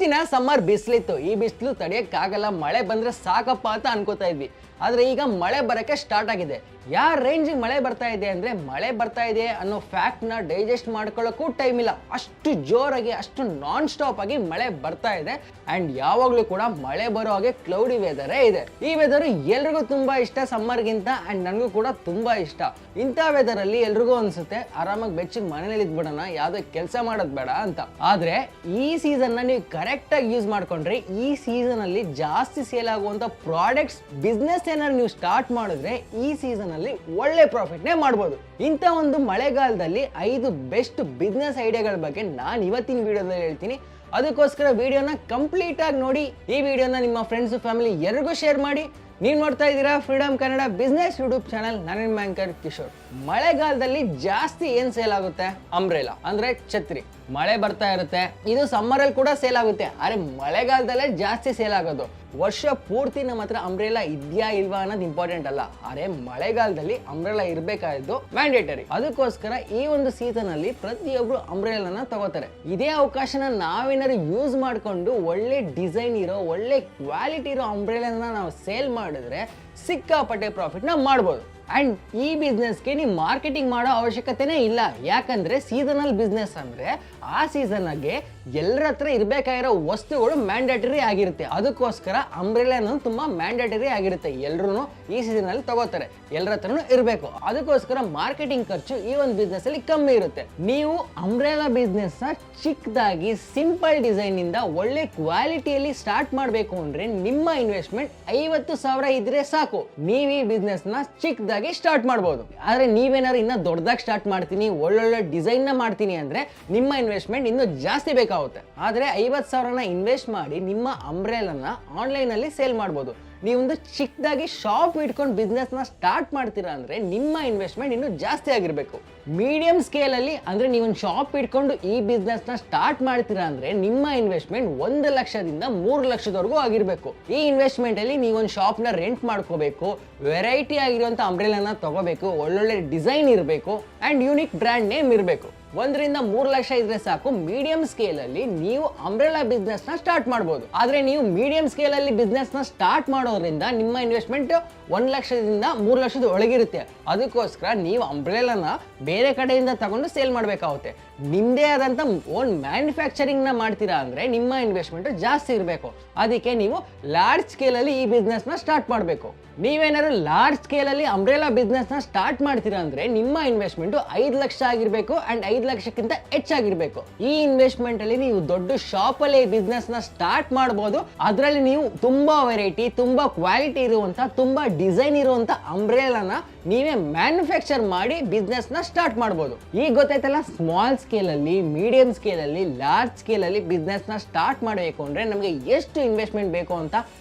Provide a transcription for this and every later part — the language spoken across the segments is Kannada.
ದಿನ ಸಮ್ಮರ್ ಬಿಸಿಲಿತ್ತು. ಈ ಬಿಸಿಲು ತಡೆಯಕ್ಕಾಗಲ್ಲ, ಮಳೆ ಬಂದ್ರೆ ಸಾಕಪ್ಪ ಅಂತ ಅನ್ಕೋತಾ ಇದ್ವಿ. ಆದ್ರೆ ಈಗ ಮಳೆ ಬರಕ್ಕೆ ಸ್ಟಾರ್ಟ್ ಆಗಿದೆ. ಯಾವ ರೇಂಜಿಗೆ ಮಳೆ ಬರ್ತಾ ಇದೆ ಅಂದ್ರೆ, ಮಳೆ ಬರ್ತಾ ಇದೆ ಅನ್ನೋ ಫ್ಯಾಕ್ಟ್ ನ ಡೈಜೆಸ್ಟ್ ಮಾಡ್ಕೊಳ್ಳೋಕ್ಕೂ ಟೈಮ್ ಇಲ್ಲ. ಅಷ್ಟು ಜೋರಾಗಿ, ಅಷ್ಟು ನಾನ್ ಸ್ಟಾಪ್ ಆಗಿ ಮಳೆ ಬರ್ತಾ ಇದೆ. ಅಂಡ್ ಯಾವಾಗ್ಲೂ ಕೂಡ ಮಳೆ ಬರೋ ಹಾಗೆ ಕ್ಲೌಡಿ ವೆದರೇ ಇದೆ. ಈ ವೆದರ್ ಎಲ್ರಿಗೂ ತುಂಬಾ ಇಷ್ಟ ಸಮ್ಮರ್ಗಿಂತ, ಅಂಡ್ ನನಗೂ ಕೂಡ ತುಂಬಾ ಇಷ್ಟ. ಇಂಥ ವೆದರ್ ಅಲ್ಲಿ ಎಲ್ರಿಗೂ ಅನ್ಸುತ್ತೆ ಆರಾಮಾಗಿ ಬೆಚ್ಚಿಗೆ ಮನೇಲಿ ಇದ್ಬಿಡೋಣ, ಯಾವ್ದೇ ಕೆಲಸ ಮಾಡೋದ್ ಬೇಡ ಅಂತ. ಆದ್ರೆ ಈ ಸೀಸನ್ ನ ನೀವು ಕರೆಕ್ಟ್ ಆಗಿ ಯೂಸ್ ಮಾಡ್ಕೊಂಡ್ರೆ, ಈ ಸೀಸನ್ ಅಲ್ಲಿ ಜಾಸ್ತಿ ಸೇಲ್ ಆಗುವಂತ ಪ್ರಾಡಕ್ಟ್ಸ್ ಬಿಸ್ನೆಸ್ ಏನಾದ್ರು ನೀವು ಸ್ಟಾರ್ಟ್ ಮಾಡಿದ್ರೆ ಈ ಸೀಸನ್ ಅಲ್ಲಿ ಒಳ್ಳೆ ಪ್ರಾಫಿಟ್ ನೇ ಮಾಡಬಹುದು. ಇಂಥ ಒಂದು ಮಳೆಗಾಲದಲ್ಲಿ 5 ಬೆಸ್ಟ್ ಬಿಸ್ನೆಸ್ ಐಡಿಯಾಗಳ ಬಗ್ಗೆ ನಾನು ಇವತ್ತಿನ ವಿಡಿಯೋದಲ್ಲಿ ಹೇಳ್ತೀನಿ. ಅದಕ್ಕೋಸ್ಕರ ವಿಡಿಯೋನ ಕಂಪ್ಲೀಟ್ ಆಗಿ ನೋಡಿ. ಈ ವಿಡಿಯೋನ ನಿಮ್ಮ ಫ್ರೆಂಡ್ಸ್ ಫ್ಯಾಮಿಲಿ ಎಲ್ಲರಿಗೂ ಶೇರ್ ಮಾಡಿ. ನೀವು ನೋಡ್ತಾ ಇದ್ದೀರಾ freedom Kannada business YouTube channel. ನಾನು ನಿಮ್ಮ ಆಂಕರ್ ಕಿಶೋರ್. ಮಳೆಗಾಲದಲ್ಲಿ ಜಾಸ್ತಿ ಏನ್ ಸೇಲ್ ಆಗುತ್ತೆ? ಅಂಬ್ರೆಲಾ ಅಂದ್ರೆ ಛತ್ರಿ. ಮಳೆ ಬರ್ತಾ ಇರುತ್ತೆ, ಇದು ಸಮ್ಮರ್ ಅಲ್ಲಿ ಕೂಡ ಸೇಲ್ ಆಗುತ್ತೆ. ಆದ್ರೆ ಮಳೆಗಾಲದಲ್ಲೇ ಜಾಸ್ತಿ ಸೇಲ್ ಆಗೋದು. ವರ್ಷ ಪೂರ್ತಿ ನಮ್ಮ ಹತ್ರ ಅಂಬ್ರೆಲಾ ಇದೆಯಾ ಇಲ್ವಾ ಅನ್ನೋದು ಇಂಪಾರ್ಟೆಂಟ್ ಅಲ್ಲ. ಆದ್ರೆ ಮಳೆಗಾಲದಲ್ಲಿ ಅಂಬ್ರೆಲಾ ಇರ್ಬೇಕಾದ್ದು ಮ್ಯಾಂಡೇಟರಿ. ಅದಕ್ಕೋಸ್ಕರ ಈ ಒಂದು ಸೀಸನ್ ಅಲ್ಲಿ ಪ್ರತಿಯೊಬ್ರು ಅಂಬ್ರೆಲಾನ ತಗೋತಾರೆ. ಇದೇ ಅವಕಾಶನ ನಾವೇನಾದ್ರು ಯೂಸ್ ಮಾಡ್ಕೊಂಡು ಒಳ್ಳೆ ಡಿಸೈನ್ ಇರೋ, ಒಳ್ಳೆ ಕ್ವಾಲಿಟಿ ಇರೋ ಅಂಬ್ರೆಲಾನ ನಾವು ಸೇಲ್ ಮಾಡಿದ್ರೆ ಸಿಕ್ಕಾಪಟ್ಟೆ ಪ್ರಾಫಿಟ್ ನ ಮಾಡ್ಬೋದು. ಅಂಡ್ ಈ ಬಿಸ್ನೆಸ್ಗೆ ನೀವು ಮಾರ್ಕೆಟಿಂಗ್ ಮಾಡೋ ಅವಶ್ಯಕತೆನೇ ಇಲ್ಲ. ಯಾಕಂದ್ರೆ ಸೀಸನಲ್ ಬಿಸ್ನೆಸ್ ಅಂದ್ರೆ ಆ ಸೀಸನ್ಗೆ ಎಲ್ಲರ ಹತ್ರ ಇರ್ಬೇಕಾಗಿರೋ ವಸ್ತುಗಳು ಮ್ಯಾಂಡೇಟರಿ ಆಗಿರುತ್ತೆ. ಅದಕ್ಕೋಸ್ಕರ ಅಂಬ್ರೆಲಾ ಅನ್ನೋದು ತುಂಬಾ ಮ್ಯಾಂಡೇಟರಿ ಆಗಿರುತ್ತೆ. ಎಲ್ರು ಈ ಸೀಸನ್ ಅಲ್ಲಿ ತಗೋತಾರೆ, ಎಲ್ಲರ ಹತ್ರನೂ ಇರಬೇಕು. ಅದಕ್ಕೋಸ್ಕರ ಮಾರ್ಕೆಟಿಂಗ್ ಖರ್ಚು ಈ ಒಂದು ಬಿಸ್ನೆಸ್ ಅಲ್ಲಿ ಕಮ್ಮಿ ಇರುತ್ತೆ. ನೀವು ಅಂಬ್ರೆಲಾ ಬಿಸ್ನೆಸ್ ನ ಚಿಕ್ಕದಾಗಿ ಸಿಂಪಲ್ ಡಿಸೈನ್ ಇಂದ ಒಳ್ಳೆ ಕ್ವಾಲಿಟಿಯಲ್ಲಿ ಸ್ಟಾರ್ಟ್ ಮಾಡಬೇಕು ಅಂದ್ರೆ ನಿಮ್ಮ ಇನ್ವೆಸ್ಟ್ಮೆಂಟ್ 50,000 ಇದ್ರೆ ಸಾಕು. ನೀವು ಈ ಬಿಸ್ನೆಸ್ ನ ಚಿಕ್ಕದಾಗಿ ಸ್ಟಾರ್ಟ್ ಮಾಡಬಹುದು. ಆದ್ರೆ ನೀವೇನಾದ್ರು ಇನ್ನ ದೊಡ್ಡದಾಗಿ ಸ್ಟಾರ್ಟ್ ಮಾಡ್ತೀನಿ, ಒಳ್ಳೊಳ್ಳೆ ಡಿಸೈನ್ ನ ಮಾಡ್ತೀನಿ ಅಂದ್ರೆ ನಿಮ್ಮ ಇನ್ವೆಸ್ಟ್ಮೆಂಟ್ ಇನ್ನೂ ಜಾಸ್ತಿ ಬೇಕಾಗುತ್ತೆ. ಆದ್ರೆ 50,000ನ ಇನ್ವೆಸ್ಟ್ ಮಾಡಿ ನಿಮ್ಮ ಅಂಬ್ರೆಲಾನ ಆನ್ಲೈನ್ ಅಲ್ಲಿ ಸೇಲ್ ಮಾಡಬಹುದು. ನೀವೊಂದು ಚಿಕ್ಕದಾಗಿ ಶಾಪ್ ಇಟ್ಕೊಂಡು ಬಿಸ್ನೆಸ್ ನ ಸ್ಟಾರ್ಟ್ ಮಾಡ್ತೀರಾ ಅಂದ್ರೆ ನಿಮ್ಮ ಇನ್ವೆಸ್ಟ್ಮೆಂಟ್ ಇನ್ನೂ ಜಾಸ್ತಿ ಆಗಿರ್ಬೇಕು. ಮೀಡಿಯಂ ಸ್ಕೇಲ್ ಅಲ್ಲಿ ಅಂದ್ರೆ ನೀವೊಂದು ಶಾಪ್ ಇಟ್ಕೊಂಡು ಈ ಬಿಸ್ನೆಸ್ ನ ಸ್ಟಾರ್ಟ್ ಮಾಡ್ತೀರಾ ಅಂದ್ರೆ ನಿಮ್ಮ ಇನ್ವೆಸ್ಟ್ಮೆಂಟ್ 1 ಲಕ್ಷದಿಂದ 3 ಲಕ್ಷದವರೆಗೂ ಆಗಿರ್ಬೇಕು. ಈ ಇನ್ವೆಸ್ಟ್ಮೆಂಟ್ ಅಲ್ಲಿ ನೀವೊಂದು ಶಾಪ್ ನ ರೆಂಟ್ ಮಾಡ್ಕೋಬೇಕು, ವೆರೈಟಿ ಆಗಿರುವಂತ ಅಂಬ್ರೆಲಾನ ತಗೋಬೇಕು, ಒಳ್ಳೊಳ್ಳೆ ಡಿಸೈನ್ ಇರಬೇಕು ಅಂಡ್ ಯೂನಿಕ್ ಬ್ರ್ಯಾಂಡ್ ನೇಮ್ ಇರಬೇಕು. 1 ರಿಂದ 3 ಲಕ್ಷ ಇದ್ರೆ ಸಾಕು. ಮೀಡಿಯಂ ಸ್ಕೇಲ್ ಅಲ್ಲಿ ನೀವು ಅಂಬ್ರೆಲಾ ಬಿಸ್ನೆಸ್ ನ ಸ್ಟಾರ್ಟ್ ಮಾಡಬಹುದು. ಆದ್ರೆ ನೀವು ಮೀಡಿಯಂ ಸ್ಕೇಲ್ ಅಲ್ಲಿ ಬಿಸ್ನೆಸ್ ನ ಸ್ಟಾರ್ಟ್ ಮಾಡೋದ್ರಿಂದ ನಿಮ್ಮ ಇನ್ವೆಸ್ಟ್ಮೆಂಟ್ 1 ಲಕ್ಷದಿಂದ 3 ಲಕ್ಷದ ಒಳಗಿರುತ್ತೆ. ಅದಕ್ಕೋಸ್ಕರ ನೀವು ಅಂಬ್ರೆಲಾನ ಬೇರೆ ಕಡೆಯಿಂದ ತಗೊಂಡು ಸೇಲ್ ಮಾಡಬೇಕಾಗುತ್ತೆ. ನಿಮ್ದೇ ಆದಂತ ಓನ್ ಮ್ಯಾನುಫ್ಯಾಕ್ಚರಿಂಗ್ ನ ಮಾಡ್ತೀರಾ ಅಂದ್ರೆ ನಿಮ್ಮ ಇನ್ವೆಸ್ಟ್ಮೆಂಟ್ ಜಾಸ್ತಿ ಇರಬೇಕು. ಅದಕ್ಕೆ ನೀವು ಲಾರ್ಜ್ ಸ್ಕೇಲ್ ಅಲ್ಲಿ ಈ ಬಿಸ್ನೆಸ್ ನ ಸ್ಟಾರ್ಟ್ ಮಾಡಬೇಕು. ನೀವೇನಾದ್ರು ಲಾರ್ಜ್ ಸ್ಕೇಲ್ ಅಲ್ಲಿ ಅಂಬ್ರೆಲಾ ಬಿಸ್ನೆಸ್ ನ ಸ್ಟಾರ್ಟ್ ಮಾಡ್ತೀರಾ ಅಂದ್ರೆ ನಿಮ್ಮ ಇನ್ವೆಸ್ಟ್ಮೆಂಟ್ 5 ಲಕ್ಷ ಆಗಿರ್ಬೇಕು ಅಂಡ್ 5 ಲಕ್ಷಕ್ಕಿಂತ ಹೆಚ್ಚಾಗಿರ್ಬೇಕು. ಈ ಇನ್ವೆಸ್ಟ್ಮೆಂಟ್ ಅಲ್ಲಿ ನೀವು ದೊಡ್ಡ ಶಾಪ್ ಅಲ್ಲಿ ಬಿಸ್ನೆಸ್ ನ ಸ್ಟಾರ್ಟ್ ಮಾಡಬಹುದು. ಅದರಲ್ಲಿ ನೀವು ತುಂಬಾ ವೆರೈಟಿ, ತುಂಬಾ ಕ್ವಾಲಿಟಿ ಇರುವಂತ, ತುಂಬಾ ಡಿಸೈನ್ ಇರುವಂತ ಅಂಬ್ರೆಲಾನ ನೀವೇ ಮ್ಯಾನುಫ್ಯಾಕ್ಚರ್ ಮಾಡಿ ಬಿಸ್ನೆಸ್ ನ ಸ್ಟಾರ್ಟ್ ಮಾಡಬಹುದು. ಈಗ ಗೊತ್ತಾಯ್ತಲ್ಲ, ಸ್ಮಾಲ್ ಸ್ಕೇಲ್ ಅಲ್ಲಿ, ಮೀಡಿಯಂ ಸ್ಕೇಲ್ ಅಲ್ಲಿ, ಲಾರ್ಜ್ ಸ್ಕೇಲ್ ಅಲ್ಲಿ ಬಿಸ್ನೆಸ್ ನ ಸ್ಟಾರ್ಟ್ ಮಾಡಬೇಕು ಅಂದ್ರೆ ನಮಗೆ ಎಷ್ಟು ಇನ್ವೆಸ್ಟ್ಮೆಂಟ್ ಬೇಕು ಅಂತ.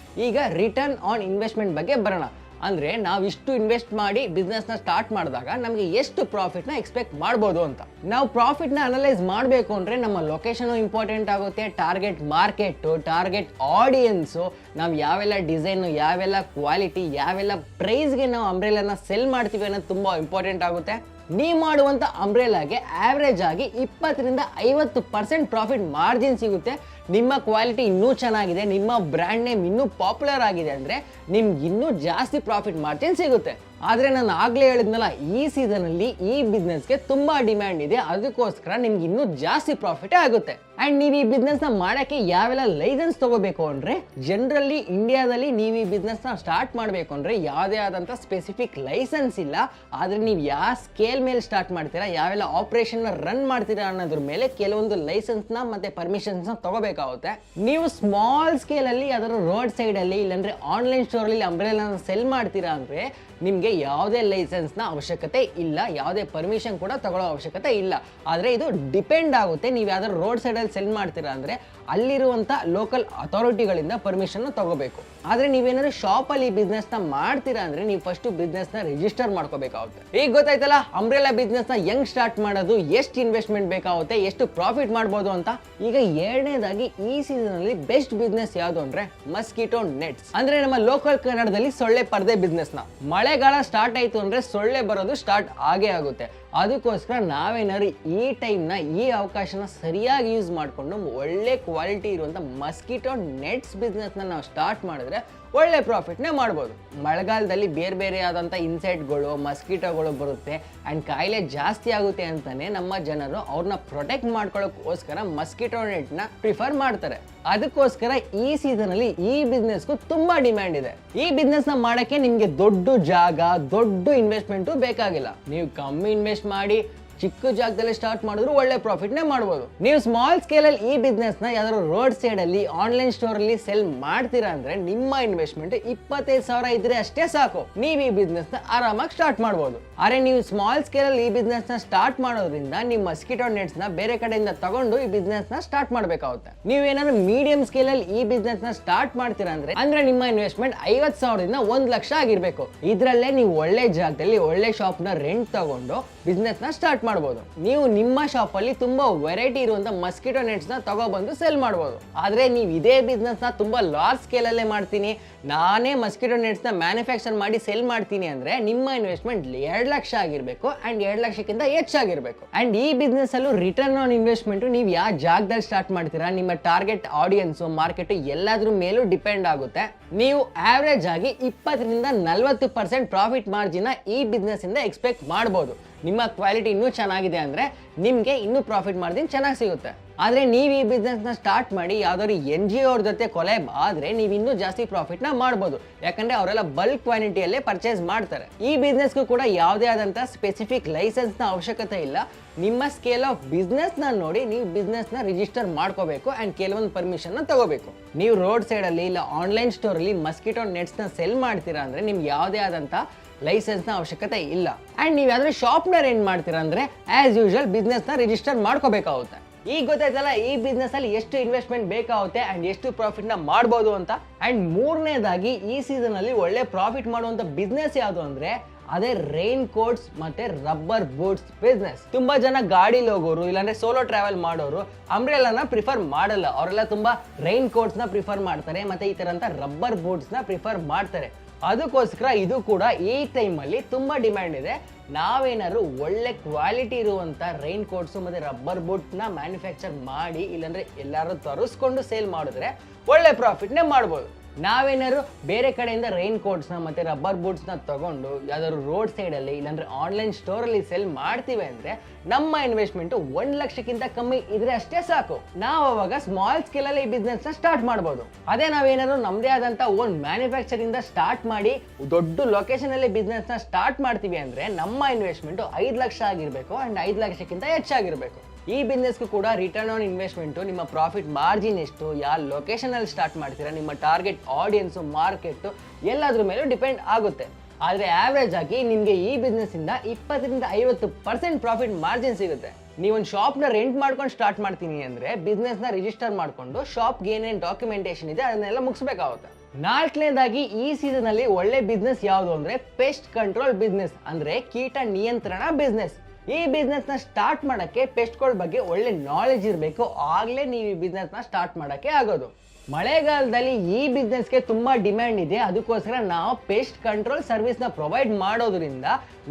ಈಗ ರಿಟರ್ನ್ ಆನ್ ಇನ್ವೆಸ್ಟ್ಮೆಂಟ್ ಬಗ್ಗೆ ಬರೋಣ. ಅಂದ್ರೆ ನಾವು ಇಷ್ಟು ಇನ್ವೆಸ್ಟ್ ಮಾಡಿ ಬಿಸ್ನೆಸ್ ನ ಸ್ಟಾರ್ಟ್ ಮಾಡಿದಾಗ ನಮಗೆ ಎಷ್ಟು ಪ್ರಾಫಿಟ್ ನ ಎಕ್ಸ್ಪೆಕ್ಟ್ ಮಾಡಬಹುದು ಅಂತ. ನಾವು ಪ್ರಾಫಿಟ್ ನ ಅನಲೈಸ್ ಮಾಡಬೇಕು ಅಂದ್ರೆ ನಮ್ಮ ಲೊಕೇಶನ್ ಇಂಪಾರ್ಟೆಂಟ್ ಆಗುತ್ತೆ, ಟಾರ್ಗೆಟ್ ಮಾರ್ಕೆಟ್, ಟಾರ್ಗೆಟ್ ಆಡಿಯನ್ಸ್, ನಾವು ಯಾವೆಲ್ಲ ಡಿಸೈನ್, ಯಾವೆಲ್ಲ ಕ್ವಾಲಿಟಿ, ಯಾವೆಲ್ಲ ಪ್ರೈಸ್ಗೆ ನಾವು ಅಂಬ್ರೆಲಾನ ಸೆಲ್ ಮಾಡ್ತೀವಿ ಅನ್ನೋದು ತುಂಬಾ ಇಂಪಾರ್ಟೆಂಟ್ ಆಗುತ್ತೆ. ನೀವು ಮಾಡುವಂತ ಅಂಬ್ರೆಲಾಗೆ ಆವರೇಜ್ ಆಗಿ 20 ರಿಂದ 50% ಪ್ರಾಫಿಟ್ ಮಾರ್ಜಿನ್ ಸಿಗುತ್ತೆ. ನಿಮ್ಮ ಕ್ವಾಲಿಟಿ ಇನ್ನೂ ಚೆನ್ನಾಗಿದೆ, ನಿಮ್ಮ ಬ್ರ್ಯಾಂಡ್ ನೇಮ್ ಇನ್ನೂ ಪಾಪ್ಯುಲರ್ ಆಗಿದೆ ಅಂದ್ರೆ ನಿಮ್ಗೆ ಇನ್ನೂ ಜಾಸ್ತಿ ಪ್ರಾಫಿಟ್ ಮಾರ್ಜಿನ್ ಸಿಗುತ್ತೆ. ಆದ್ರೆ ನಾನು ಆಗ್ಲೇ ಹೇಳಿದ್ನಲ್ಲ, ಈ ಸೀಸನ್ ಅಲ್ಲಿ ಈ ಬಿಸ್ನೆಸ್ಗೆ ತುಂಬಾ ಡಿಮ್ಯಾಂಡ್ ಇದೆ. ಅದಕ್ಕೋಸ್ಕರ ನಿಮ್ಗೆ ಇನ್ನೂ ಜಾಸ್ತಿ ಪ್ರಾಫಿಟ್ ಆಗುತ್ತೆ. ಅಂಡ್ ನೀವು ಈ ಬಿಸ್ನೆಸ್ ನ ಮಾಡಕ್ಕೆ ಯಾವೆಲ್ಲ ಲೈಸೆನ್ಸ್ ತಗೋಬೇಕು ಅಂದ್ರೆ, ಜನರಲಿ ಇಂಡಿಯಾದಲ್ಲಿ ನೀವು ಈ ಬಿಸ್ನೆಸ್ ನ ಸ್ಟಾರ್ಟ್ ಮಾಡಬೇಕು ಅಂದ್ರೆ ಯಾವುದೇ ಆದಂತ ಸ್ಪೆಸಿಫಿಕ್ ಲೈಸೆನ್ಸ್ ಇಲ್ಲ. ಆದ್ರೆ ನೀವು ಯಾವ ಸ್ಕೇಲ್ ಮೇಲೆ ಸ್ಟಾರ್ಟ್ ಮಾಡ್ತೀರಾ, ಯಾವೆಲ್ಲ ಆಪರೇಷನ್ ರನ್ ಮಾಡ್ತೀರಾ ಅನ್ನೋದ್ರ ಮೇಲೆ ಕೆಲವೊಂದು ಲೈಸೆನ್ಸ್ ನ ಮತ್ತೆ ಪರ್ಮಿಷನ್ಸ್ ನ ತಗೋಬೇಕಾಗುತ್ತೆ. ನೀವು ಸ್ಮಾಲ್ ಸ್ಕೇಲ್ ಅಲ್ಲಿ ಅದರ ರೋಡ್ ಸೈಡ್ ಅಲ್ಲಿ ಇಲ್ಲಾಂದ್ರೆ ಆನ್ಲೈನ್ ಸ್ಟೋರ್ ಅಲ್ಲಿ ಅಂಬ್ರೆಲಾ ಸೆಲ್ ಮಾಡ್ತೀರಾ ಅಂದ್ರೆ ನಿಮ್ಗೆ ಯಾವುದೇ ಲೈಸೆನ್ಸ್ ನ ಅವಶ್ಯಕತೆ ಇಲ್ಲ, ಯಾವುದೇ ಪರ್ಮಿಷನ್ ಕೂಡ ತಗೊಳ್ಳೋ ಅವಶ್ಯಕತೆ ಇಲ್ಲ. ಆದ್ರೆ ಇದು ಡಿಪೆಂಡ್ ಆಗುತ್ತೆ. ನೀವು ಯಾವ್ದಾದ್ರು ರೋಡ್ ಸೈಡ್ ಅಲ್ಲಿ ಸೆಲ್ ಮಾಡ್ತೀರಾ ಅಂದ್ರೆ ಅಲ್ಲಿರುವಂತ ಲೋಕಲ್ ಅಥಾರಿಟಿಗಳಿಂದ ಪರ್ಮಿಷನ್ ತಗೋಬೇಕು. ಆದ್ರೆ ನೀವೇನಾದ್ರು ಶಾಪ್ ಅಲ್ಲಿ ಬಿಸ್ನೆಸ್ ನ ಮಾಡ್ತೀರಾ ಅಂದ್ರೆ ನೀವು ಫಸ್ಟ್ ಬಿಸ್ನೆಸ್ ನ ರಿಜಿಸ್ಟರ್ ಮಾಡ್ಕೋಬೇಕಾಗುತ್ತೆ. ಈಗ ಗೊತ್ತಾಯ್ತಲ್ಲ ಅಂಬ್ರೆಲಾ ಬಿಸ್ನೆಸ್ ನ ಹೆಂಗ್ ಸ್ಟಾರ್ಟ್ ಮಾಡೋದು, ಎಷ್ಟು ಇನ್ವೆಸ್ಟ್ಮೆಂಟ್ ಬೇಕಾಗುತ್ತೆ, ಎಷ್ಟು ಪ್ರಾಫಿಟ್ ಮಾಡಬಹುದು ಅಂತ. ಈಗ ಎರಡನೇದಾಗಿ ಈ ಸೀಸನ್ ಅಲ್ಲಿ ಬೆಸ್ಟ್ ಬಿಸ್ನೆಸ್ ಯಾವುದು ಅಂದ್ರೆ ಮಸ್ಕಿಟೋ ನೆಟ್ಸ್, ಅಂದ್ರೆ ನಮ್ಮ ಲೋಕಲ್ ಕನ್ನಡದಲ್ಲಿ ಸೊಳ್ಳೆ ಪರ್ದೆ ಬಿಸ್ನೆಸ್ ನ. ಮಳೆಗಾಲ ಸ್ಟಾರ್ಟ್ ಆಯ್ತು ಅಂದ್ರೆ ಸೊಳ್ಳೆ ಬರೋದು ಸ್ಟಾರ್ಟ್ ಆಗೇ ಆಗುತ್ತೆ. ಅದಕ್ಕೋಸ್ಕರ ನಾವೇನಾದ್ರು ಈ ಟೈಮ್ನ, ಈ ಅವಕಾಶನ ಸರಿಯಾಗಿ ಯೂಸ್ ಮಾಡಿಕೊಂಡು ಒಳ್ಳೆ ಕ್ವಾಲಿಟಿ ಇರುವಂಥ ಮಸ್ಕಿಟೋ ನೆಟ್ಸ್ ಬಿಸ್ನೆಸ್ನ ನಾವು ಸ್ಟಾರ್ಟ್ ಮಾಡಿದ್ರೆ ಒಳ್ಳೆ ಪ್ರಾಫಿಟ್ನೇ ಮಾಡ್ಬೋದು. ಮಳೆಗಾಲದಲ್ಲಿ ಬೇರೆ ಬೇರೆ ಆದಂಥ ಇನ್ಸೆಕ್ಟ್ಗಳು ಮಸ್ಕಿಟೋಗಳು ಬರುತ್ತೆ ಆ್ಯಂಡ್ ಕಾಯಿಲೆ ಜಾಸ್ತಿ ಆಗುತ್ತೆ ಅಂತಲೇ ನಮ್ಮ ಜನರು ಅವ್ರನ್ನ ಪ್ರೊಟೆಕ್ಟ್ ಮಾಡ್ಕೊಳ್ಳೋಕ್ಕೋಸ್ಕರ ಮಸ್ಕಿಟೋ ನೆಟ್ನ ಪ್ರಿಫರ್ ಮಾಡ್ತಾರೆ. ಅದಕ್ಕೋಸ್ಕರ ಈ ಸೀಸನಲ್ಲಿ ಈ ಬಿಸ್ನೆಸ್ಗೂ ತುಂಬ ಡಿಮ್ಯಾಂಡ್ ಇದೆ. ಈ ಬಿಸ್ನೆಸ್ನ ಮಾಡೋಕ್ಕೆ ನಿಮಗೆ ದೊಡ್ಡ ಜಾಗ ದೊಡ್ಡ ಇನ್ವೆಸ್ಟ್ಮೆಂಟು ಬೇಕಾಗಿಲ್ಲ. ನೀವು ಕಮ್ಮಿ ಇನ್ವೆಸ್ಟ್ ಮಾಡಿ ಚಿಕ್ಕ ಜಾಗದಲ್ಲಿ ಸ್ಟಾರ್ಟ್ ಮಾಡಿದ್ರು ಒಳ್ಳೆ ಪ್ರಾಫಿಟ್ನೇ ಮಾಡ್ಬೋದು. ನೀವು ಸ್ಮಾಲ್ ಸ್ಕೇಲಲ್ಲಿ ಈ ಬಿಸ್ನೆಸ್ನ ಯಾವ್ದಾದ್ರು ರೋಡ್ ಸೈಡಲ್ಲಿ ಆನ್ಲೈನ್ ಸ್ಟೋರಲ್ಲಿ ಸೆಲ್ ಮಾಡ್ತೀರಾ ಅಂದರೆ ನಿಮ್ಮ ಇನ್ವೆಸ್ಟ್ಮೆಂಟ್ 25,000 ಇದ್ರೆ ಅಷ್ಟೇ ಸಾಕು, ನೀವು ಈ ಬಿಸ್ನೆಸ್ನ ಆರಾಮಾಗಿ ಸ್ಟಾರ್ಟ್ ಮಾಡ್ಬೋದು. ಆದರೆ ನೀವು ಸ್ಮಾಲ್ ಸ್ಕೇಲಲ್ಲಿ ಈ ಬಿಸ್ನೆಸ್ನ ಸ್ಟಾರ್ಟ್ ಮಾಡೋದ್ರಿಂದ ನೀವು ಮಸ್ಕಿಟೋ ನೆಟ್ಸ್ನ ಬೇರೆ ಕಡೆಯಿಂದ ತಗೊಂಡು ಈ ಬಿಸ್ನೆಸ್ನ ಸ್ಟಾರ್ಟ್ ಮಾಡಬೇಕಾಗುತ್ತೆ. ನೀವೇನಾದ್ರು ಮೀಡಿಯಂ ಸ್ಕೇಲಲ್ಲಿ ಈ ಬಿಸ್ನೆಸ್ನ ಸ್ಟಾರ್ಟ್ ಮಾಡ್ತೀರಾ ಅಂದ್ರೆ ನಿಮ್ಮ ಇನ್ವೆಸ್ಟ್ಮೆಂಟ್ 50,000ದಿಂದ 1,00,000 ಆಗಿರಬೇಕು. ಇದರಲ್ಲೇ ನೀವು ಒಳ್ಳೆ ಜಾಗದಲ್ಲಿ ಒಳ್ಳೆ ಶಾಪ್ನ ರೆಂಟ್ ತಗೊಂಡು ಬಿಸ್ನೆಸ್ನ ಸ್ಟಾರ್ಟ್ ಮಾಡ್ಬೋದು. ನೀವು ನಿಮ್ಮ ಶಾಪಲ್ಲಿ ತುಂಬಾ ವೆರೈಟಿ ಇರುವಂತ ಮಸ್ಕಿಟೋ ನೆಟ್ಸ್ನ ತಗೊಬಂದು ಸೆಲ್ ಮಾಡ್ಬೋದು. ಆದರೆ ನೀವು ಇದೇ ಬಿಸ್ನೆಸ್ನ ತುಂಬಾ ಲಾರ್ಜ್ ಸ್ಕೇಲಲ್ಲೇ ಮಾಡ್ತೀನಿ, ನಾನೇ ಮಸ್ಕಿಟೋ ನೆಟ್ಸ್ನ ಮ್ಯಾನುಫ್ಯಾಕ್ಚರ್ ಮಾಡಿ ಸೆಲ್ ಮಾಡ್ತೀನಿ ಅಂದರೆ ನಿಮ್ಮ ಇನ್ವೆಸ್ಟ್ಮೆಂಟ್ 2,00,000 ಆಗಿರಬೇಕು ಆ್ಯಂಡ್ 2,00,000ಕ್ಕಿಂತ ಹೆಚ್ಚಾಗಿರಬೇಕು. ಆ್ಯಂಡ್ ಈ ಬಿಸ್ನೆಸ್ ಅಲ್ಲೂ ರಿಟರ್ನ್ ಆನ್ ಇನ್ವೆಸ್ಟ್ಮೆಂಟು ನೀವು ಯಾವ ಜಾಗದಲ್ಲಿ ಸ್ಟಾರ್ಟ್ ಮಾಡ್ತೀರಾ, ನಿಮ್ಮ ಟಾರ್ಗೆಟ್ ಆಡಿಯನ್ಸು ಮಾರ್ಕೆಟು ಎಲ್ಲದ್ರ ಮೇಲೂ ಡಿಪೆಂಡ್ ಆಗುತ್ತೆ. ನೀವು ಆವ್ರೇಜ್ ಆಗಿ 20ರಿಂದ 40% ಪ್ರಾಫಿಟ್ ಮಾರ್ಜಿನ ಈ ಬಿಸ್ನೆಸ್ ಇಂದ ಎಕ್ಸ್ಪೆಕ್ಟ್ ಮಾಡ್ಬೋದು. ನಿಮ್ಮ ಕ್ವಾಲಿಟಿ ಇನ್ನೂ ಚೆನ್ನಾಗಿದೆ ಅಂದರೆ ನಿಮಗೆ ಇನ್ನೂ ಪ್ರಾಫಿಟ್ ಮಾರ್ಜಿನ್ ಚೆನ್ನಾಗಿ ಸಿಗುತ್ತೆ. ಆದರೆ ನೀವು ಈ ಬಿಸ್ನೆಸ್ನ ಸ್ಟಾರ್ಟ್ ಮಾಡಿ ಯಾವ್ದಾದ್ರು NGO ಅವ್ರ ಜೊತೆ ಕೊಲೆಬ್ ಆದರೆ ನೀವು ಇನ್ನೂ ಜಾಸ್ತಿ ಪ್ರಾಫಿಟ್ನ ಮಾಡ್ಬೋದು. ಯಾಕಂದರೆ ಅವರೆಲ್ಲ ಬಲ್ಕ್ ಕ್ವಾಂಟಿಟಿಯಲ್ಲೇ ಪರ್ಚೇಸ್ ಮಾಡ್ತಾರೆ. ಈ ಬಿಸ್ನೆಸ್ಗೂ ಕೂಡ ಯಾವುದೇ ಆದಂಥ ಸ್ಪೆಸಿಫಿಕ್ ಲೈಸೆನ್ಸ್ನ ಅವಶ್ಯಕತೆ ಇಲ್ಲ. ನಿಮ್ಮ ಸ್ಕೇಲ್ ಆಫ್ ಬಿಸ್ನೆಸ್ನ ನೋಡಿ ನೀವು ಬಿಸ್ನೆಸ್ನ ರಿಜಿಸ್ಟರ್ ಮಾಡ್ಕೋಬೇಕು ಆ್ಯಂಡ್ ಕೆಲವೊಂದು ಪರ್ಮಿಷನ್ನ ತಗೋಬೇಕು. ನೀವು ರೋಡ್ ಸೈಡಲ್ಲಿ ಇಲ್ಲ ಆನ್ಲೈನ್ ಸ್ಟೋರಲ್ಲಿ ಮಸ್ಕಿಟೋ ನೆಟ್ಸ್ನ ಸೆಲ್ ಮಾಡ್ತೀರಾ ಅಂದರೆ ನಿಮ್ಗೆ ಯಾವುದೇ ಆದಂಥ ಲೈಸೆನ್ಸ್ನ ಅವಶ್ಯಕತೆ ಇಲ್ಲ. ಆ್ಯಂಡ್ ನೀವು ಯಾವ್ದಾದ್ರು ಶಾಪ್ನ ರೆಂಟ್ ಮಾಡ್ತೀರಾ ಅಂದರೆ ಆ್ಯಸ್ ಯೂಶುವಲ್ ಬಿಸ್ನೆಸ್ನ ರಿಜಿಸ್ಟರ್ ಮಾಡ್ಕೋಬೇಕಾಗುತ್ತೆ. ಈಗ ಗೊತ್ತಾಯ್ತಲ್ಲ ಈ ಬಿಸ್ನೆಸ್ ಅಲ್ಲಿ ಎಷ್ಟು ಇನ್ವೆಸ್ಟ್ಮೆಂಟ್ ಬೇಕಾಗುತ್ತೆ ಅಂಡ್ ಎಷ್ಟು ಪ್ರಾಫಿಟ್ ನ ಮಾಡ್ಬೋದು ಅಂತ. ಅಂಡ್ ಮೂರನೇದಾಗಿ ಈ ಸೀಸನ್ ಅಲ್ಲಿ ಒಳ್ಳೆ ಪ್ರಾಫಿಟ್ ಮಾಡುವಂತ ಬಿಸ್ನೆಸ್ ಯಾವುದು ಅಂದ್ರೆ ಅದೇ ರೈನ್ ಕೋಟ್ಸ್ ಮತ್ತೆ ರಬ್ಬರ್ ಬೂಟ್ಸ್ ಬಿಸ್ನೆಸ್. ತುಂಬಾ ಜನ ಗಾಡಿಲಿ ಹೋಗೋರು ಇಲ್ಲಾಂದ್ರೆ ಸೋಲೋ ಟ್ರಾವೆಲ್ ಮಾಡೋರು ಅಂಬ್ರೆಲಾನ ಪ್ರಿಫರ್ ಮಾಡಲ್ಲ. ಅವರೆಲ್ಲ ತುಂಬಾ ರೈನ್ ಕೋಟ್ಸ್ ನ ಪ್ರಿಫರ್ ಮಾಡ್ತಾರೆ ಮತ್ತೆ ಈ ತರ ಅಂತ ರಬ್ಬರ್ ಬೂಟ್ಸ್ ನ ಪ್ರಿಫರ್ ಮಾಡ್ತಾರೆ. ಅದಕ್ಕೋಸ್ಕರ ಇದು ಕೂಡ ಈ ಟೈಮಲ್ಲಿ ತುಂಬಾ ಡಿಮ್ಯಾಂಡ್ ಇದೆ. ನಾವೇನಾದ್ರು ಒಳ್ಳೆ ಕ್ವಾಲಿಟಿ ಇರುವಂಥ ರೈನ್ ಕೋಟ್ಸು ಮತ್ತು ರಬ್ಬರ್ ಬೂಟ್ನ ಮ್ಯಾನುಫ್ಯಾಕ್ಚರ್ ಮಾಡಿ ಇಲ್ಲಾಂದರೆ ಎಲ್ಲರೂ ತರಿಸ್ಕೊಂಡು ಸೇಲ್ ಮಾಡಿದ್ರೆ ಒಳ್ಳೆ ಪ್ರಾಫಿಟ್ನೇ ಮಾಡ್ಬೋದು. ನಾವೇನಾದ್ರು ಬೇರೆ ಕಡೆಯಿಂದ ರೈನ್ ಕೋಟ್ಸ್ನ ಮತ್ತು ರಬ್ಬರ್ ಬೂಟ್ಸ್ನ ತಗೊಂಡು ಯಾವ್ದಾದ್ರು ರೋಡ್ ಸೈಡಲ್ಲಿ ಇಲ್ಲಾಂದರೆ ಆನ್ಲೈನ್ ಸ್ಟೋರಲ್ಲಿ ಸೆಲ್ ಮಾಡ್ತೀವಿ ಅಂದರೆ ನಮ್ಮ ಇನ್ವೆಸ್ಟ್ಮೆಂಟು 1,00,000ಕ್ಕಿಂತ ಕಮ್ಮಿ ಇದ್ರೆ ಅಷ್ಟೇ ಸಾಕು. ನಾವು ಅವಾಗ ಸ್ಮಾಲ್ ಸ್ಕೇಲಲ್ಲಿ ಈ ಬಿಸ್ನೆಸ್ನ ಸ್ಟಾರ್ಟ್ ಮಾಡ್ಬೋದು. ಅದೇ ನಾವೇನಾದ್ರು ನಮ್ಮದೇ ಆದಂಥ ಓನ್ ಮ್ಯಾನುಫ್ಯಾಕ್ಚರಿಂದ ಸ್ಟಾರ್ಟ್ ಮಾಡಿ ದೊಡ್ಡ ಲೊಕೇಶನಲ್ಲಿ ಬಿಸ್ನೆಸ್ನ ಸ್ಟಾರ್ಟ್ ಮಾಡ್ತೀವಿ ಅಂದರೆ ನಮ್ಮ ಇನ್ವೆಸ್ಟ್ಮೆಂಟು 5,00,000 ಆಗಿರಬೇಕು ಆ್ಯಂಡ್ 5,00,000ಕ್ಕಿಂತ ಹೆಚ್ಚಾಗಿರಬೇಕು. ಈ ಬಿಸ್ನೆಸ್ಗೂ ಕೂಡ ರಿಟರ್ನ್ ಆನ್ ಇನ್ವೆಸ್ಟ್ಮೆಂಟು, ನಿಮ್ಮ ಪ್ರಾಫಿಟ್ ಮಾರ್ಜಿನ್ ಎಷ್ಟು, ಯಾವ ಲೊಕೇಶನಲ್ಲಿ ಸ್ಟಾರ್ಟ್ ಮಾಡ್ತೀರಾ, ನಿಮ್ಮ ಟಾರ್ಗೆಟ್ ಆಡಿಯನ್ಸು ಮಾರ್ಕೆಟು ಎಲ್ಲದ್ರ ಮೇಲೂ ಡಿಪೆಂಡ್ ಆಗುತ್ತೆ. ಆದರೆ ಆವ್ರೇಜ್ ಆಗಿ ನಿಮಗೆ ಈ ಬಿಸ್ನೆಸ್ಸಿಂದ 20ರಿಂದ 50% ಪ್ರಾಫಿಟ್ ಮಾರ್ಜಿನ್ ಸಿಗುತ್ತೆ. ನೀವೊಂದು ಶಾಪ್ನ ರೆಂಟ್ ಮಾಡ್ಕೊಂಡು ಸ್ಟಾರ್ಟ್ ಮಾಡ್ತೀನಿ ಅಂದರೆ ಬಿಸ್ನೆಸ್ನ ರಿಜಿಸ್ಟರ್ ಮಾಡಿಕೊಂಡು ಶಾಪ್ಗೆ ಏನೇನು ಡಾಕ್ಯುಮೆಂಟೇಷನ್ ಇದೆ ಅದನ್ನೆಲ್ಲ ಮುಗಿಸ್ಬೇಕಾಗುತ್ತೆ. ನಾಲ್ಕನೇದಾಗಿ ಈ ಸೀಸನಲ್ಲಿ ಒಳ್ಳೆ ಬಿಸ್ನೆಸ್ ಯಾವುದು ಅಂದರೆ ಪೆಸ್ಟ್ ಕಂಟ್ರೋಲ್ ಬಿಸ್ನೆಸ್, ಅಂದರೆ ಕೀಟ ನಿಯಂತ್ರಣ ಬಿಸ್ನೆಸ್. ಈ ಬಿಸ್ನೆಸ್ನ ಸ್ಟಾರ್ಟ್ ಮಾಡೋಕ್ಕೆ ಪೆಸ್ಟ್ಗಳ ಬಗ್ಗೆ ಒಳ್ಳೆ ನಾಲೆಜ್ ಇರಬೇಕು, ಆಗಲೇ ನೀವು ಈ ಬಿಸ್ನೆಸ್ನ ಸ್ಟಾರ್ಟ್ ಮಾಡೋಕ್ಕೆ ಆಗೋದು. ಮಳೆಗಾಲದಲ್ಲಿ ಈ ಬಿಸ್ನೆಸ್ಗೆ ತುಂಬ ಡಿಮ್ಯಾಂಡ್ ಇದೆ. ಅದಕ್ಕೋಸ್ಕರ ನಾವು ಪೆಸ್ಟ್ ಕಂಟ್ರೋಲ್ ಸರ್ವಿಸ್ನ ಪ್ರೊವೈಡ್ ಮಾಡೋದ್ರಿಂದ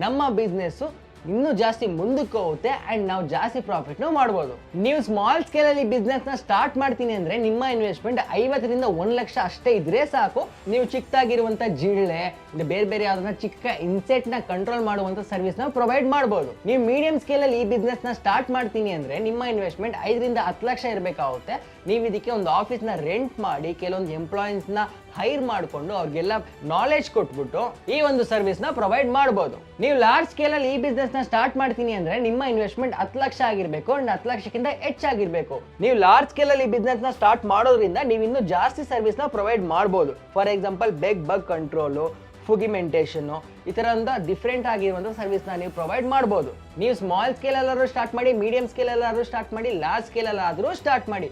ನಮ್ಮ ಬಿಸ್ನೆಸ್ಸು ಇನ್ನೂ ಜಾಸ್ತಿ ಮುಂದಕ್ಕೆ ಹೋಗುತ್ತೆ ಆ್ಯಂಡ್ ನಾವು ಜಾಸ್ತಿ ಪ್ರಾಫಿಟ್ನು ಮಾಡ್ಬೋದು. ನೀವು ಸ್ಮಾಲ್ ಸ್ಕೇಲಲ್ಲಿ ಬಿಸ್ನೆಸ್ನ ಸ್ಟಾರ್ಟ್ ಮಾಡ್ತೀನಿ ಅಂದರೆ ನಿಮ್ಮ ಇನ್ವೆಸ್ಟ್ಮೆಂಟ್ 50ರಿಂದ 1,00,000 ಅಷ್ಟೇ ಇದ್ರೆ ಸಾಕು. ನೀವು ಚಿಕ್ಕದಾಗಿರುವಂಥ ಜಿಳ್ಳೆ ಬೇರೆ ಬೇರೆ ಯಾವ್ದನ್ನ ಚಿಕ್ಕ ಇನ್ಸೆಕ್ಟ್ನ ಕಂಟ್ರೋಲ್ ಮಾಡುವಂಥ ಸರ್ವಿಸ್ನ ಪ್ರೊವೈಡ್ ಮಾಡ್ಬೋದು. ನೀವು ಮೀಡಿಯಂ ಸ್ಕೇಲಲ್ಲಿ ಈ ಬಿಸ್ನೆಸ್ನ ಸ್ಟಾರ್ಟ್ ಮಾಡ್ತೀನಿ ಅಂದರೆ ನಿಮ್ಮ ಇನ್ವೆಸ್ಟ್ಮೆಂಟ್ 5ರಿಂದ 10,00,000 ಇರಬೇಕಾಗುತ್ತೆ. ನೀವು ಇದಕ್ಕೆ ಒಂದು ಆಫೀಸ್ನ ರೆಂಟ್ ಮಾಡಿ ಕೆಲವೊಂದು ಎಂಪ್ಲಾಯೀಸ್ನ ಹೈರ್ ಮಾಡಿಕೊಂಡು ಅವ್ರಿಗೆಲ್ಲ ನಾಲೆಜ್ ಕೊಟ್ಬಿಟ್ಟು ಈ ಒಂದು ಸರ್ವಿಸ್ನ ಪ್ರೊವೈಡ್ ಮಾಡ್ಬೋದು. ನೀವು ಲಾರ್ಜ್ ಸ್ಕೇಲಲ್ಲಿ ಈ ಬಿಸ್ನೆಸ್ನ ಸ್ಟಾರ್ಟ್ ಮಾಡ್ತೀನಿ ಅಂದರೆ ನಿಮ್ಮ ಇನ್ವೆಸ್ಟ್ಮೆಂಟ್ 10,00,000 ಆಗಿರಬೇಕು ಅಂಡ್ 10,00,000ಕ್ಕಿಂತ ಹೆಚ್ಚಾಗಿರಬೇಕು. ನೀವು ಲಾರ್ಜ್ ಸ್ಕೇಲಲ್ಲಿ ಬಿಸ್ನೆಸ್ನ ಸ್ಟಾರ್ಟ್ ಮಾಡೋದ್ರಿಂದ ನೀವು ಇನ್ನೂ ಜಾಸ್ತಿ ಸರ್ವಿಸ್ನ ಪ್ರೊವೈಡ್ ಮಾಡ್ಬೋದು. ಫಾರ್ ಎಕ್ಸಾಂಪಲ್ ಬಗ್ ಕಂಟ್ರೋಲು, ಫುಗಿಮೆಂಟೇಷನ್ನು, ಈ ಥರ ಡಿಫ್ರೆಂಟ್ ಆಗಿರುವಂಥ ಸರ್ವಿಸ್ನ ನೀವು ಪ್ರೊವೈಡ್ ಮಾಡ್ಬೋದು. ನೀವು ಸ್ಮಾಲ್ ಸ್ಕೇಲಲ್ಲಾದ್ರೂ ಸ್ಟಾರ್ಟ್ ಮಾಡಿ, ಮೀಡಿಯಂ ಸ್ಕೇಲಲ್ಲಾದ್ರೂ ಸ್ಟಾರ್ಟ್ ಮಾಡಿ, ಲಾರ್ಜ್ ಸ್ಕೇಲಲ್ಲಾದರೂ ಸ್ಟಾರ್ಟ್ ಮಾಡಿ.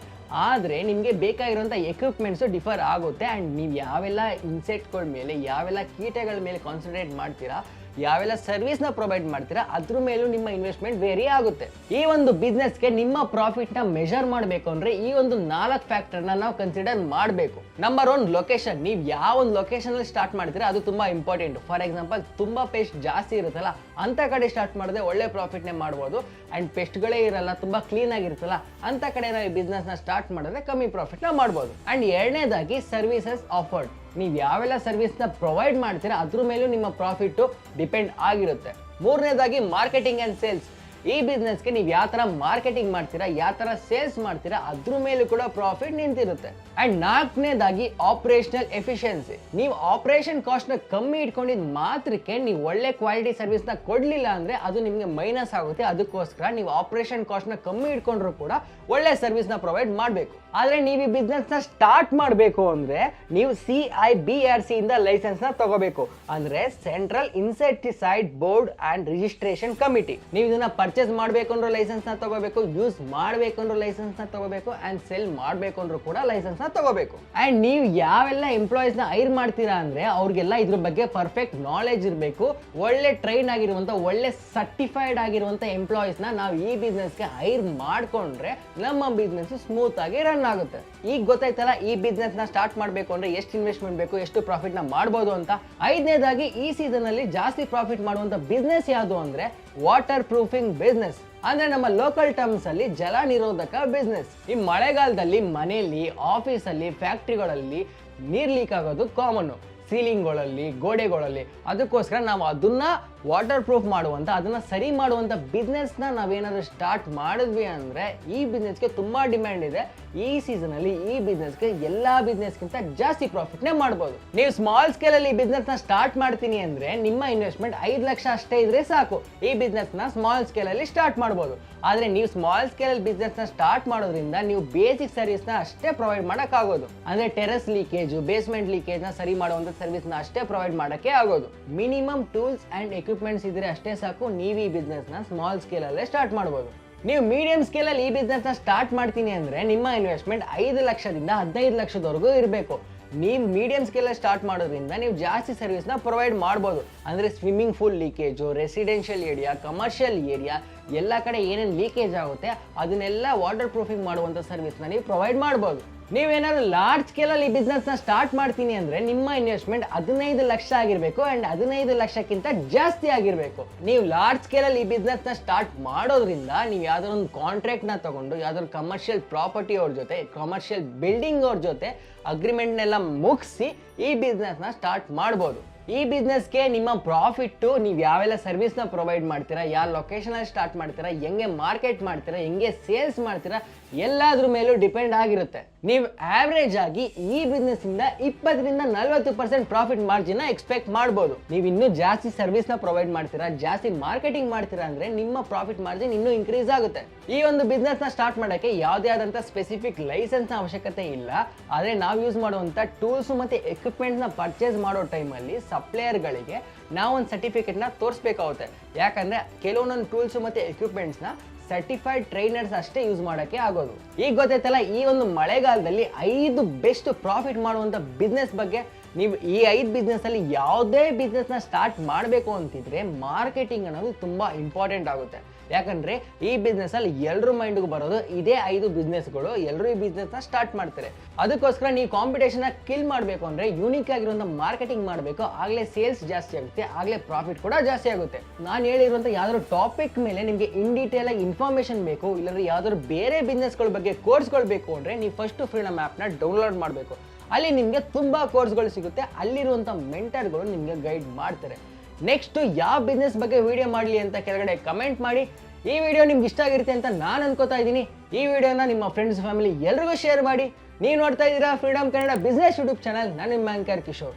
ಆದರೆ ನಿಮಗೆ ಬೇಕಾಗಿರುವಂಥ ಎಕ್ವಿಪ್ಮೆಂಟ್ಸು ಡಿಫರ್ ಆಗುತ್ತೆ ಆ್ಯಂಡ್ ನೀವು ಯಾವೆಲ್ಲ ಇನ್ಸೆಕ್ಟ್ಗಳ ಮೇಲೆ ಯಾವೆಲ್ಲ ಕೀಟಗಳ ಮೇಲೆ ಕಾನ್ಸಂಟ್ರೇಟ್ ಮಾಡ್ತೀರಾ ಯಾವೆಲ್ಲ ಸರ್ವಿಸ್ನ ಪ್ರೊವೈಡ್ ಮಾಡ್ತೀರಾ ಅದ್ರ ಮೇಲೂ ನಿಮ್ಮ ಇನ್ವೆಸ್ಟ್ಮೆಂಟ್ ವೇರಿ ಆಗುತ್ತೆ. ಈ ಒಂದು ಬಿಸ್ನೆಸ್ಗೆ ನಿಮ್ಮ ಪ್ರಾಫಿಟ್ನ ಮೆಜರ್ ಮಾಡಬೇಕು ಅಂದ್ರೆ ಈ ಒಂದು 4 ಫ್ಯಾಕ್ಟರ್ನ ನಾವು ಕನ್ಸಿಡರ್ ಮಾಡಬೇಕು. Number 1, location. ನೀವು ಯಾವ ಒಂದು ಲೊಕೇಶನ್ ಅಲ್ಲಿ ಸ್ಟಾರ್ಟ್ ಮಾಡ್ತೀರಾ ಅದು ತುಂಬಾ ಇಂಪಾರ್ಟೆಂಟ್. ಫಾರ್ ಎಕ್ಸಾಂಪಲ್ ತುಂಬಾ ಪೇಸ್ಟ್ ಜಾಸ್ತಿ ಇರುತ್ತಲ್ಲ ಅಂತ ಕಡೆ ಸ್ಟಾರ್ಟ್ ಮಾಡಿದ್ರೆ ಒಳ್ಳೆ ಪ್ರಾಫಿಟ್ನೇ ಮಾಡ್ಬೋದು. ಅಂಡ್ ಪೆಸ್ಟ್ಗಳೇ ಇರಲ್ಲ, ತುಂಬಾ ಕ್ಲೀನ್ ಆಗಿರುತ್ತಲ್ಲ ಅಂತ ಕಡೆ ನಾವು ಈ ಬಿಸ್ನೆಸ್ ನ ಸ್ಟಾರ್ಟ್ ಮಾಡಿದ್ರೆ ಕಮ್ಮಿ ಪ್ರಾಫಿಟ್ ನ ಮಾಡ್ಬೋದು. ಅಂಡ್ ಎರಡನೇದಾಗಿ ಸರ್ವಿಸಸ್ ಆಫರ್ಡ್. ನೀವು ಯಾವೆಲ್ಲ ಸರ್ವಿಸ್ ನ ಪ್ರೊವೈಡ್ ಮಾಡ್ತೀರಾ ಅದ್ರ ಮೇಲೂ ನಿಮ್ಮ ಪ್ರಾಫಿಟ್ ಡಿಪೆಂಡ್ ಆಗಿರುತ್ತೆ. ಮೂರನೇದಾಗಿ ಮಾರ್ಕೆಟಿಂಗ್ ಅಂಡ್ ಸೇಲ್ಸ್. ಈ ಬಿಸ್ನೆಸ್ಗೆ ನೀವು ಯಾವ ತರ ಮಾರ್ಕೆಟಿಂಗ್ ಮಾಡ್ತೀರಾ, ಯಾವ ತರ ಸೇಲ್ಸ್ ಮಾಡ್ತೀರಾ ಅದ್ರ ಮೇಲೂ ಕೂಡ ಪ್ರಾಫಿಟ್ ನಿಂತಿರುತ್ತೆ. ಅಂಡ್ ನಾಲ್ಕನೇದಾಗಿ ಆಪರೇಷನಲ್ ಎಫಿಷಿಯನ್ಸಿ. ನೀವು ಆಪರೇಷನ್ ಕಾಸ್ಟ್ ನ ಕಮ್ಮಿ ಇಟ್ಕೊಂಡಿದ್ ಮಾತ್ರಕ್ಕೆ ನೀವು ಒಳ್ಳೆ ಕ್ವಾಲಿಟಿ ಸರ್ವಿಸ್ ನ ಕೊಡ್ಲಿಲ್ಲ ಅಂದ್ರೆ ಅದು ನಿಮ್ಗೆ ಮೈನಸ್ ಆಗುತ್ತೆ. ಅದಕ್ಕೋಸ್ಕರ ನೀವು ಆಪರೇಷನ್ ಕಾಸ್ಟ್ ನ ಕಮ್ಮಿ ಇಟ್ಕೊಂಡ್ರು ಕೂಡ ಒಳ್ಳೆ ಸರ್ವಿಸ್ ನ ಪ್ರೊವೈಡ್ ಮಾಡಬೇಕು. ಆದ್ರೆ ನೀವು ಈ ಬಿಸ್ನೆಸ್ ನ ಸ್ಟಾರ್ಟ್ ಮಾಡಬೇಕು ಅಂದ್ರೆ ನೀವು CIBRC ಇಂದ ಲೈಸೆನ್ಸ್ ನ ತಗೋಬೇಕು. ಅಂದ್ರೆ central insecticide board and registration committee. ನೀವು ಇದನ್ನ ಪರ್ಚೇಸ್ ಮಾಡಬೇಕು ಅಂದ್ರೆ ಲೈಸೆನ್ಸ್ ನ ತಗೋಬೇಕು, ಯೂಸ್ ಮಾಡಬೇಕು ಅಂದ್ರೆ ಲೈಸೆನ್ಸ್ ನ ತಗೋಬೇಕು, ಅಂಡ್ ಸೆಲ್ ಮಾಡಬೇಕು ಅಂದ್ರೂ ಕೂಡ ಲೈಸೆನ್ಸ್ ನ ತಗೋಬೇಕು. ಅಂಡ್ ನೀವು ಯಾವೆಲ್ಲ ಎಂಪ್ಲಾಯೀಸ್ ನ ಹೈರ್ ಮಾಡ್ತೀರಾ ಅಂದ್ರೆ ಅವ್ರಿಗೆಲ್ಲ ಇದ್ರ ಬಗ್ಗೆ ಪರ್ಫೆಕ್ಟ್ ನಾಲೆಜ್ ಇರಬೇಕು. ಒಳ್ಳೆ ಟ್ರೈನ್ ಆಗಿರುವಂತ, ಒಳ್ಳೆ ಸರ್ಟಿಫೈಡ್ ಆಗಿರುವಂತ ಎಂಪ್ಲಾಯೀಸ್ ನ ನಾವು ಈ ಬಿಸ್ನೆಸ್ ಗೆ ಹೈರ್ ಮಾಡ್ಕೊಂಡ್ರೆ ನಮ್ಮ ಬಿಸ್ನೆಸ್ ಸ್ಮೂತ್ ಆಗಿ ರನ್ ಆಗುತ್ತೆ. ಈಗ ಗೊತ್ತಾಯ್ತಲ್ಲ ಈ ಬಿಸ್ನೆಸ್ ನ ಸ್ಟಾರ್ಟ್ ಮಾಡಬೇಕು ಅಂದ್ರೆ ಎಷ್ಟು ಇನ್ವೆಸ್ಟ್ಮೆಂಟ್ ಬೇಕು, ಎಷ್ಟು ಪ್ರಾಫಿಟ್ ನ ಮಾಡಬಹುದು ಅಂತ. ಐದನೇದಾಗಿ ಈ ಸೀಸನ್ ಅಲ್ಲಿ ಜಾಸ್ತಿ ಪ್ರಾಫಿಟ್ ಮಾಡುವಂತ ಬಿಸ್ನೆಸ್ ಯಾವುದು ಅಂದ್ರೆ ವಾಟರ್ ಪ್ರೂಫಿಂಗ್ ಬಿಸ್ನೆಸ್. ಅಂದ್ರೆ ನಮ್ಮ ಲೋಕಲ್ ಟರ್ಮ್ಸ್ ಅಲ್ಲಿ ಜಲ ನಿರೋಧಕ ಬಿಸ್ನೆಸ್. ಈ ಮಳೆಗಾಲದಲ್ಲಿ ಮನೆಯಲ್ಲಿ, ಆಫೀಸ್ ಅಲ್ಲಿ, ಫ್ಯಾಕ್ಟ್ರಿಗಳಲ್ಲಿ ನೀರ್ ಲೀಕ್ ಆಗೋದು ಕಾಮನ್. ಸೀಲಿಂಗ್ಗಳಲ್ಲಿ, ಗೋಡೆಗಳಲ್ಲಿ. ಅದಕ್ಕೋಸ್ಕರ ನಾವು ಅದನ್ನ ವಾಟರ್ ಪ್ರೂಫ್ ಮಾಡುವಂತ, ಅದನ್ನ ಸರಿ ಮಾಡುವಂತ ಬಿಸ್ನೆಸ್ ನ ನಾವೇನಾದ್ರೂ ಸ್ಟಾರ್ಟ್ ಮಾಡಿದ್ವಿ ಅಂದ್ರೆ ಈ ಬಿಸ್ನೆಸ್ಗೆ ತುಂಬಾ ಡಿಮ್ಯಾಂಡ್ ಇದೆ. ಈ ಸೀಸನ್ ಅಲ್ಲಿ ಈ ಬಿಸ್ನೆಸ್ಗೆ ಎಲ್ಲಾ ಬಿಸ್ನೆಸ್ಗಿಂತ ಜಾಸ್ತಿ ಪ್ರಾಫಿಟ್ ನೇ ಮಾಡಬಹುದು. ನೀವು ಸ್ಮಾಲ್ ಸ್ಕೇಲ್ ಅಲ್ಲಿ ಬಿಸ್ನೆಸ್ ನ ಸ್ಟಾರ್ಟ್ ಮಾಡ್ತೀನಿ ಅಂದ್ರೆ ನಿಮ್ಮ ಇನ್ವೆಸ್ಟ್ಮೆಂಟ್ 5 ಲಕ್ಷ ಅಷ್ಟೇ ಇದ್ರೆ ಸಾಕು. ಈ ಬಿಸ್ನೆಸ್ ನ ಸ್ಮಾಲ್ ಸ್ಕೇಲ್ ಅಲ್ಲಿ ಸ್ಟಾರ್ಟ್ ಮಾಡಬಹುದು. ಆದ್ರೆ ನೀವು ಸ್ಮಾಲ್ ಸ್ಕೇಲ್ ಅಲ್ಲಿ ಬಿಸ್ನೆಸ್ ನ ಸ್ಟಾರ್ಟ್ ಮಾಡೋದ್ರಿಂದ ನೀವು ಬೇಸಿಕ್ ಸರ್ವಿಸ್ ನ ಅಷ್ಟೇ ಪ್ರೊವೈಡ್ ಮಾಡಕ್ ಆಗೋದು. ಅಂದ್ರೆ ಟೆರೆಸ್ ಲೀಕೇಜ್, ಬೇಸ್ಮೆಂಟ್ ಲೀಕೇಜ್ ನ ಸರಿ ಮಾಡುವಂತ ಸರ್ವಿಸ್ ನ ಅಷ್ಟೇ ಪ್ರೊವೈಡ್ ಮಾಡಕ್ಕೆ ಆಗೋದು. ಮಿನಿಮಮ್ ಟೂಲ್ಸ್ ಅಂಡ್ ಎಕ್ವಿಪ್ಮೆಂಟ್ಸ್ ಇದ್ರೆ ಅಷ್ಟೇ ಸಾಕು. ನೀವು ಈ ಬಿಸ್ನೆಸ್ ನ ಸ್ಮಾಲ್ ಸ್ಕೇಲ್ ಅಲ್ಲೇ ಸ್ಟಾರ್ಟ್ ಮಾಡಬಹುದು. ನೀವು ಮೀಡಿಯಂ ಸ್ಕೇಲ್ ಅಲ್ಲಿ ಈ ಬಿಸ್ನೆಸ್ ನ ಸ್ಟಾರ್ಟ್ ಮಾಡ್ತೀನಿ ಅಂದ್ರೆ ನಿಮ್ಮ ಇನ್ವೆಸ್ಟ್ಮೆಂಟ್ 5 ಲಕ್ಷದಿಂದ 15 ಲಕ್ಷದವರೆಗೂ ಇರಬೇಕು. ನೀವು ಮೀಡಿಯಂ ಸ್ಕೇಲ್ ಸ್ಟಾರ್ಟ್ ಮಾಡೋದ್ರಿಂದ ನೀವು ಜಾಸ್ತಿ ಸರ್ವಿಸ್ ನ ಪ್ರೊವೈಡ್ ಮಾಡಬಹುದು. ಅಂದ್ರೆ swimming pool leakage, residential area, commercial area ಎಲ್ಲ ಕಡೆ ಏನೇನು ಲೀಕೇಜ್ ಆಗುತ್ತೆ ಅದನ್ನೆಲ್ಲ ವಾಟರ್ ಪ್ರೂಫಿಂಗ್ ಮಾಡುವಂತ ಸರ್ವಿಸ್ ನ ನೀವು ಪ್ರೊವೈಡ್ ಮಾಡಬಹುದು. ನೀವೇನಾದ್ರೂ ಲಾರ್ಜ್ ಸ್ಕೇಲ್ ಅಲ್ಲಿ ಬಿಸ್ನೆಸ್ ನ ಸ್ಟಾರ್ಟ್ ಮಾಡ್ತೀನಿ ಅಂದ್ರೆ ನಿಮ್ಮ ಇನ್ವೆಸ್ಟ್ಮೆಂಟ್ 15 ಲಕ್ಷ ಆಗಿರ್ಬೇಕು ಅಂಡ್ 15 ಲಕ್ಷಕ್ಕಿಂತ ಜಾಸ್ತಿ ಆಗಿರ್ಬೇಕು. ನೀವು ಲಾರ್ಜ್ ಸ್ಕೇಲ್ ಅಲ್ಲಿ ಈ ಬಿಸ್ನೆಸ್ ನ ಸ್ಟಾರ್ಟ್ ಮಾಡೋದ್ರಿಂದ ನೀವು ಯಾವ್ದಾದ್ರು ಒಂದು ಕಾಂಟ್ರಾಕ್ಟ್ ನ ತಗೊಂಡು ಯಾವ್ದಾದ್ರು ಕಮರ್ಷಿಯಲ್ ಪ್ರಾಪರ್ಟಿ ಅವ್ರ ಜೊತೆ, ಕಮರ್ಷಿಯಲ್ ಬಿಲ್ಡಿಂಗ್ ಅವ್ರ ಜೊತೆ ಅಗ್ರಿಮೆಂಟ್ ನೆಲ್ಲ ಮುಗಿಸಿ ಈ ಬಿಸ್ನೆಸ್ ನ ಸ್ಟಾರ್ಟ್ ಮಾಡಬಹುದು. ಈ ಬಿಸ್ನೆಸ್ಗೆ ನಿಮ್ಮ ಪ್ರಾಫಿಟ್ ನೀವು ಯಾವೆಲ್ಲ ಸರ್ವಿಸ್ ನ ಪ್ರೊವೈಡ್ ಮಾಡ್ತೀರಾ, ಯಾವ ಲೊಕೇಶನ್ ಅಲ್ಲಿ ಸ್ಟಾರ್ಟ್ ಮಾಡ್ತೀರಾ, ಹೆಂಗೆ ಮಾರ್ಕೆಟ್ ಮಾಡ್ತೀರಾ, ಹೆಂಗೆ ಸೇಲ್ಸ್ ಮಾಡ್ತೀರಾ ಎಲ್ಲಾದ್ರ ಮೇಲೂ ಡಿಪೆಂಡ್ ಆಗಿರುತ್ತೆ. ನೀವು ಆವರೇಜ್ ಆಗಿ ಈ ಬಿಸ್ನೆಸ್ ಇಂದ 20ರಿಂದ 40% ಪ್ರಾಫಿಟ್ ಮಾರ್ಜಿನ್ ಎಕ್ಸ್ಪೆಕ್ಟ್ ಮಾಡಬಹುದು. ನೀವು ಇನ್ನೂ ಜಾಸ್ತಿ ಸರ್ವಿಸ್ ನ ಪ್ರೊವೈಡ್ ಮಾಡ್ತೀರಾ, ಜಾಸ್ತಿ ಮಾರ್ಕೆಟಿಂಗ್ ಮಾಡ್ತೀರಾ ಅಂದ್ರೆ ನಿಮ್ಮ ಪ್ರಾಫಿಟ್ ಮಾರ್ಜಿನ್ ಇನ್ನೂ ಇನ್ಕ್ರೀಸ್ ಆಗುತ್ತೆ. ಈ ಒಂದು ಬಿಸ್ನೆಸ್ ನ ಸ್ಟಾರ್ಟ್ ಮಾಡಕ್ಕೆ ಯಾವುದೇ ಆದಂತ ಸ್ಪೆಸಿಫಿಕ್ ಲೈಸೆನ್ಸ್ ನ ಅವಶ್ಯಕತೆ ಇಲ್ಲ. ಆದ್ರೆ ನಾವು ಯೂಸ್ ಮಾಡುವಂತ ಟೂಲ್ಸ್ ಮತ್ತೆ ಎಕ್ವಿಪ್ಮೆಂಟ್ ನ ಪರ್ಚೇಸ್ ಮಾಡೋ ಟೈಮ್ ಅಲ್ಲಿ ಸಪ್ಲೈಯರ್ ಗಳಿಗೆ ನಾವು ಒಂದು ಸರ್ಟಿಫಿಕೇಟ್ ನ ತೋರಿಸಬೇಕಾಗುತ್ತೆ. ಯಾಕಂದ್ರೆ ಕೆಲವೊಂದೊಂದು ಟೂಲ್ಸ್ ಮತ್ತೆ ಎಕ್ವಿಪ್ಮೆಂಟ್ಸ್ ನ ಸರ್ಟಿಫೈಡ್ ಟ್ರೈನರ್ಸ್ ಅಷ್ಟೇ ಯೂಸ್ ಮಾಡಕ್ಕೆ ಆಗೋದು. ಈಗ ಗೊತ್ತೈತಲ್ಲ ಈ ಒಂದು ಮಳೆಗಾಲದಲ್ಲಿ 5 ಬೆಸ್ಟ್ ಪ್ರಾಫಿಟ್ ಮಾಡುವಂತ ಬಿಸ್ನೆಸ್ ಬಗ್ಗೆ. ನೀವು ಈ 5 ಬಿಸ್ನೆಸ್ ಅಲ್ಲಿ ಯಾವುದೇ ಬಿಸ್ನೆಸ್ ನ ಸ್ಟಾರ್ಟ್ ಮಾಡಬೇಕು ಅಂತಿದ್ರೆ ಮಾರ್ಕೆಟಿಂಗ್ ಅನ್ನೋದು ತುಂಬಾ ಇಂಪಾರ್ಟೆಂಟ್ ಆಗುತ್ತೆ. ಯಾಕಂದ್ರೆ ಈ ಬಿಸ್ನೆಸ್ ಅಲ್ಲಿ ಎಲ್ಲರ ಮೈಂಡ್ಗೂ ಬರೋದು ಇದೇ 5 ಬಿಸ್ನೆಸ್ಗಳು. ಎಲ್ಲರೂ ಈ ಬಿಸ್ನೆಸ್ ನ ಸ್ಟಾರ್ಟ್ ಮಾಡ್ತಾರೆ. ಅದಕ್ಕೋಸ್ಕರ ನೀವು ಕಾಂಪಿಟೇಷನ್ ಕಿಲ್ ಮಾಡಬೇಕು ಅಂದ್ರೆ ಯೂನಿಕ್ ಆಗಿರುವಂತ ಮಾರ್ಕೆಟಿಂಗ್ ಮಾಡಬೇಕು. ಆಗ್ಲೇ ಸೇಲ್ಸ್ ಜಾಸ್ತಿ ಆಗುತ್ತೆ, ಆಗ್ಲೇ ಪ್ರಾಫಿಟ್ ಕೂಡ ಜಾಸ್ತಿ ಆಗುತ್ತೆ. ನಾನು ಹೇಳಿರುವಂತ ಯಾವ್ದಾದ್ರು ಟಾಪಿಕ್ ಮೇಲೆ ನಿಮ್ಗೆ ಇನ್ ಡೀಟೇಲ್ ಆಗಿ ಇನ್ಫಾರ್ಮೇಶನ್ ಬೇಕು, ಇಲ್ಲಾಂದ್ರೆ ಯಾವ್ದಾದ್ರು ಬೇರೆ ಬಿಸ್ನೆಸ್ಗಳ ಬಗ್ಗೆ ಕೋರ್ಸ್ಗಳು ಬೇಕು ಅಂದ್ರೆ ನೀವು ಫಸ್ಟ್ ಫ್ರೀಡಮ್ ಆಪ್ ನ ಡೌನ್ಲೋಡ್ ಮಾಡಬೇಕು. ಅಲ್ಲಿ ನಿಮ್ಗೆ ತುಂಬಾ ಕೋರ್ಸ್ಗಳು ಸಿಗುತ್ತೆ. ಅಲ್ಲಿರುವಂತ ಮೆಂಟರ್ಗಳು ನಿಮ್ಗೆ ಗೈಡ್ ಮಾಡ್ತಾರೆ. ನೆಕ್ಸ್ಟ್ ಯಾವ ಬಿಸ್ನೆಸ್ ಬಗ್ಗೆ ವಿಡಿಯೋ ಮಾಡಲಿ ಅಂತ ಕೆಳಗಡೆ ಕಮೆಂಟ್ ಮಾಡಿ. ಈ ವಿಡಿಯೋ ನಿಮ್ಗೆ ಇಷ್ಟ ಆಗಿರುತ್ತೆ ಅಂತ ನಾನು ಅನ್ಕೋತಾ ಇದ್ದೀನಿ. ಈ ವಿಡಿಯೋನ ನಿಮ್ಮ ಫ್ರೆಂಡ್ಸ್, ಫ್ಯಾಮಿಲಿ ಎಲ್ರಿಗೂ ಶೇರ್ ಮಾಡಿ. ನೀವು ನೋಡ್ತಾ ಇದ್ದೀರಾ freedom Kannada business YouTube channel. ನಾನು ನಿಮ್ಮ ಆಂಕರ್ ಕಿಶೋರ್.